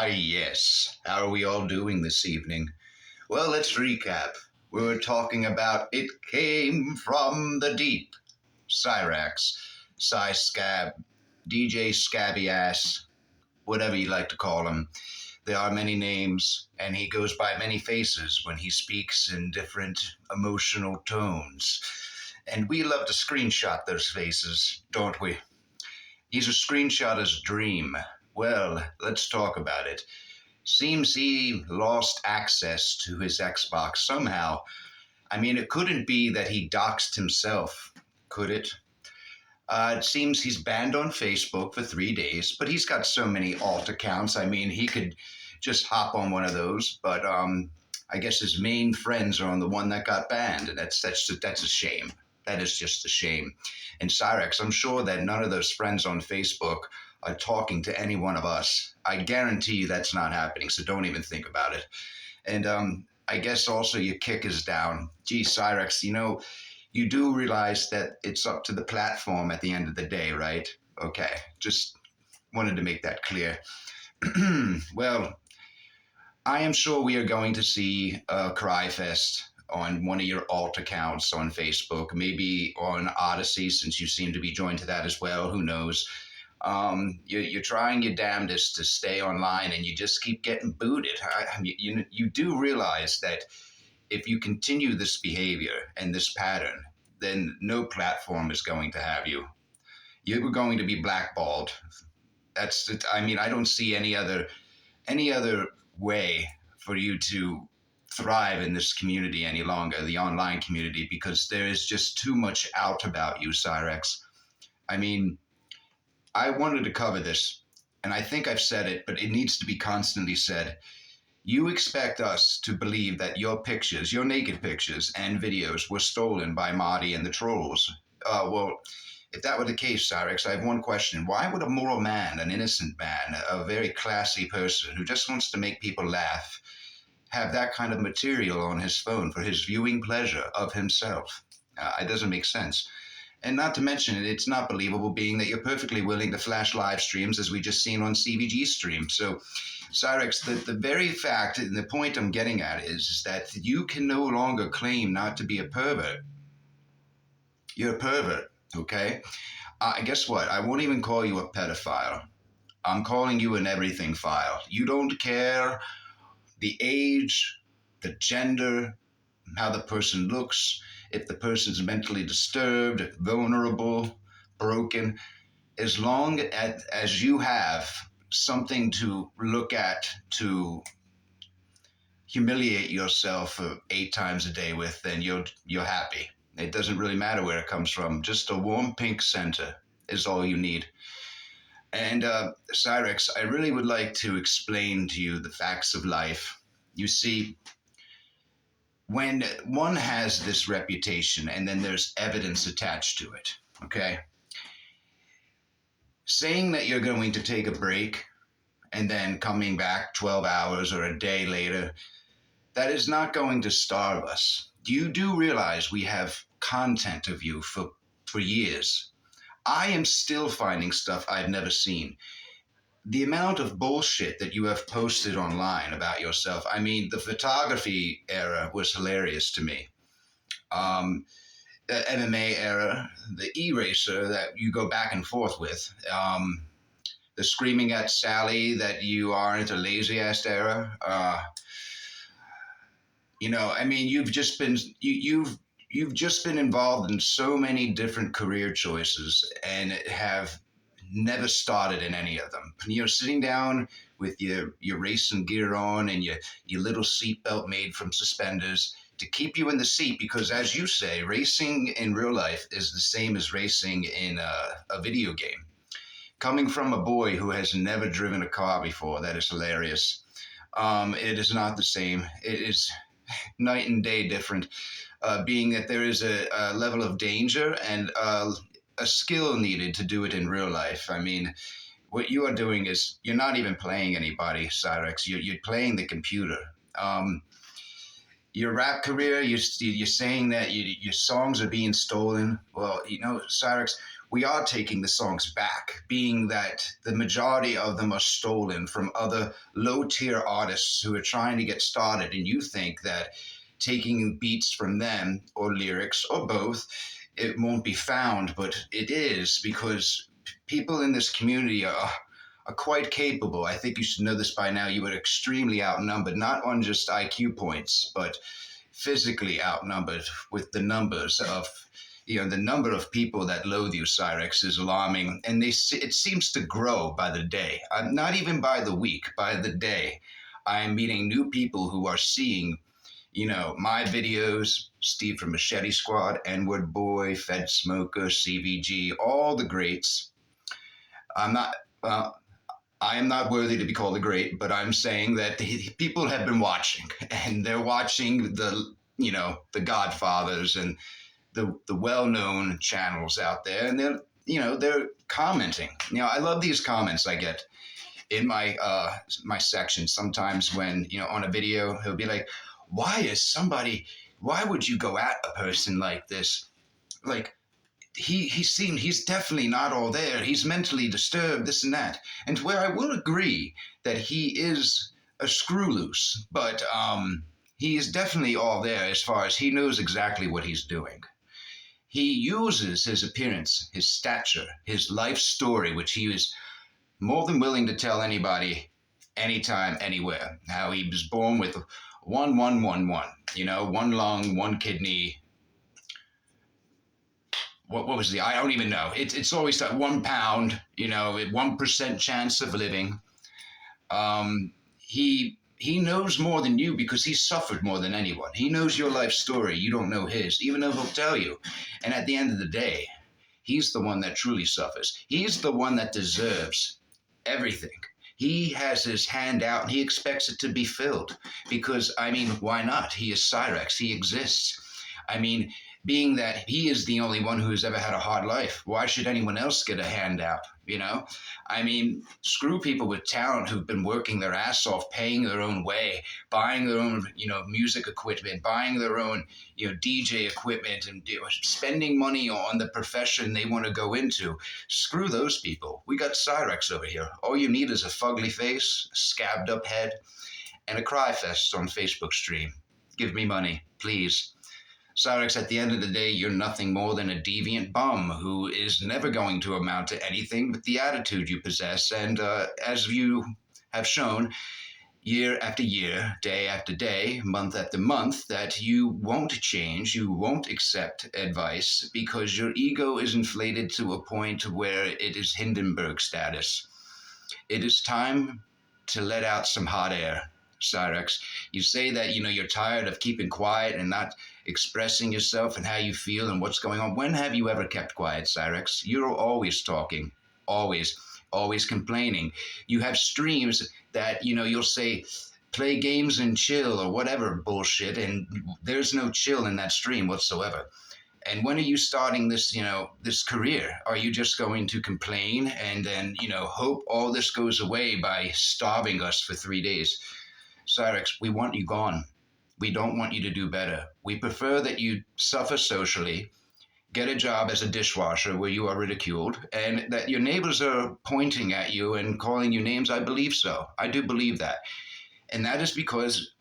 Why, yes. How are we all doing this evening? Well, let's recap. We were talking about It Came From the Deep. Cyraxx, Scab, DJ Scabby Ass, whatever you like to call him. There are many names, and he goes by many faces when he speaks in different emotional tones. And we love to screenshot those faces, don't we? He's a screenshotter's dream. Well, let's talk about it. Seems he lost access to his Xbox somehow. I mean, it couldn't be that he doxed himself, could it? It seems he's banned on Facebook for 3 days, but he's got so many alt accounts. I mean, he could just hop on one of those, but I guess his main friends are on the one that got banned, and that's a shame. That is just a shame. And Cyraxx, I'm sure that none of those friends on Facebook are talking to any one of us. I guarantee you that's not happening, so don't even think about it. And I guess also your kick is down. Gee, Cyraxx, you do realize that it's up to the platform at the end of the day, right? Okay, just wanted to make that clear. Well, I am sure we are going to see a cry fest on one of your alt accounts on Facebook, maybe on Odyssey, since you seem to be joined to that as well. Who knows? You're trying your damnedest to stay online, and you just keep getting booted. You do realize that if you continue this behavior and this pattern, then no platform is going to have you. You're going to be blackballed. That's it. I mean, I don't see any other way for you to thrive in this community any longer, the online community, because there is just too much out about you, Cyraxx. I mean, I wanted to cover this, and I think I've said it, but it needs to be constantly said. You expect us to believe that your pictures, your naked pictures and videos were stolen by Marty and the trolls. Well, if that were the case, Cyraxx, I have one question. Why would a moral man, an innocent man, a very classy person who just wants to make people laugh, have that kind of material on his phone for his viewing pleasure of himself? It doesn't make sense. And not to mention, it's not believable, being that you're perfectly willing to flash live streams, as we just seen on CVG stream. So, Cyraxx, the very fact, and the point I'm getting at is that you can no longer claim not to be a pervert. You're a pervert, okay? Guess what? I won't even call you a pedophile. I'm calling you an everything file. You don't care the age, the gender, how the person looks, if the person's mentally disturbed, vulnerable, broken. As long as you have something to look at to humiliate yourself 8 times a day with, then you're happy. It doesn't really matter where it comes from. Just a warm pink center is all you need. And Cyraxx, I really would like to explain to you the facts of life. You see, when one has this reputation and then there's evidence attached to it, okay? Saying that you're going to take a break and then coming back 12 hours or a day later, that is not going to starve us. You do realize we have content of you for years. I am still finding stuff I've never seen. The amount of bullshit that you have posted online about yourself, I mean, the photography era was hilarious to me. The MMA era, the eraser that you go back and forth with, the screaming at Sally that you aren't a lazy ass era. I mean, you've just been involved in so many different career choices and have never started in any of them. You're sitting down with your racing gear on and your little seatbelt made from suspenders to keep you in the seat, because, as you say, racing in real life is the same as racing in a video game. Coming from a boy who has never driven a car before, that is hilarious. It is not the same. It is night and day different, being that there is a level of danger and a skill needed to do it in real life. I mean, what you are doing is, you're not even playing anybody, Cyraxx. You're playing the computer. Your rap career, you're saying that your songs are being stolen. Well, Cyraxx, we are taking the songs back, being that the majority of them are stolen from other low tier artists who are trying to get started. And you think that taking beats from them or lyrics or both, it won't be found, but it is because people in this community are quite capable. I think you should know this by now. You are extremely outnumbered, not on just IQ points, but physically outnumbered with the numbers of the number of people that loathe you, Cyraxx, is alarming, and it seems to grow by the day. Not even by the week, by the day. I am meeting new people who are seeing, my videos, Steve from Machete Squad, N-Word Boy, Fed Smoker, CVG, all the greats. I'm not. I am not worthy to be called a great, but I'm saying that people have been watching, and they're watching the Godfathers and the well-known channels out there, and they're commenting. I love these comments I get in my section sometimes when on a video he'll be like, why would you go at a person like this? Like, he's definitely not all there. He's mentally disturbed, this and that. And where I will agree that he is a screw loose, but he is definitely all there as far as he knows exactly what he's doing. He uses his appearance, his stature, his life story, which he is more than willing to tell anybody, anytime, anywhere. How he was born with 1111, one lung, one kidney. What was I don't even know. It's always that 1 pound, 1% chance of living. He knows more than you because he suffered more than anyone. He knows your life story. You don't know his, even though he'll tell you. And at the end of the day, he's the one that truly suffers. He's the one that deserves everything. He has his hand out and he expects it to be filled because, why not? He is Cyraxx. He exists. Being that he is the only one who has ever had a hard life, why should anyone else get a handout? Screw people with talent who've been working their ass off, paying their own way, buying their own, music equipment, buying their own, DJ equipment, and spending money on the profession they want to go into. Screw those people. We got Cyraxx over here. All you need is a fugly face, a scabbed up head, and a cry fest on Facebook stream. Give me money, please. Cyraxx, at the end of the day, you're nothing more than a deviant bum who is never going to amount to anything but the attitude you possess. And as you have shown year after year, day after day, month after month, that you won't change, you won't accept advice because your ego is inflated to a point where it is Hindenburg status. It is time to let out some hot air, Cyraxx. You say that, you're tired of keeping quiet and not expressing yourself and how you feel and what's going on. When have you ever kept quiet, Cyraxx? You're always talking, always complaining. You have streams that, you'll say, play games and chill or whatever bullshit, and there's no chill in that stream whatsoever. And when are you starting this, this career? Are you just going to complain and then, hope all this goes away by starving us for 3 days? Cyraxx, we want you gone. We don't want you to do better. We prefer that you suffer socially, get a job as a dishwasher where you are ridiculed, and that your neighbors are pointing at you and calling you names. I believe so. I do believe that. And that is because,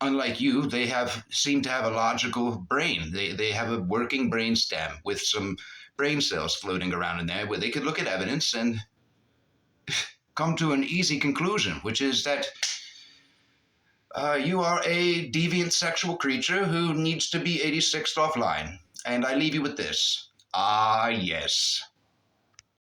unlike you, they seem to have a logical brain. They have a working brain stem with some brain cells floating around in there where they could look at evidence and come to an easy conclusion, which is that you are a deviant sexual creature who needs to be 86th offline. And I leave you with this. Ah, yes.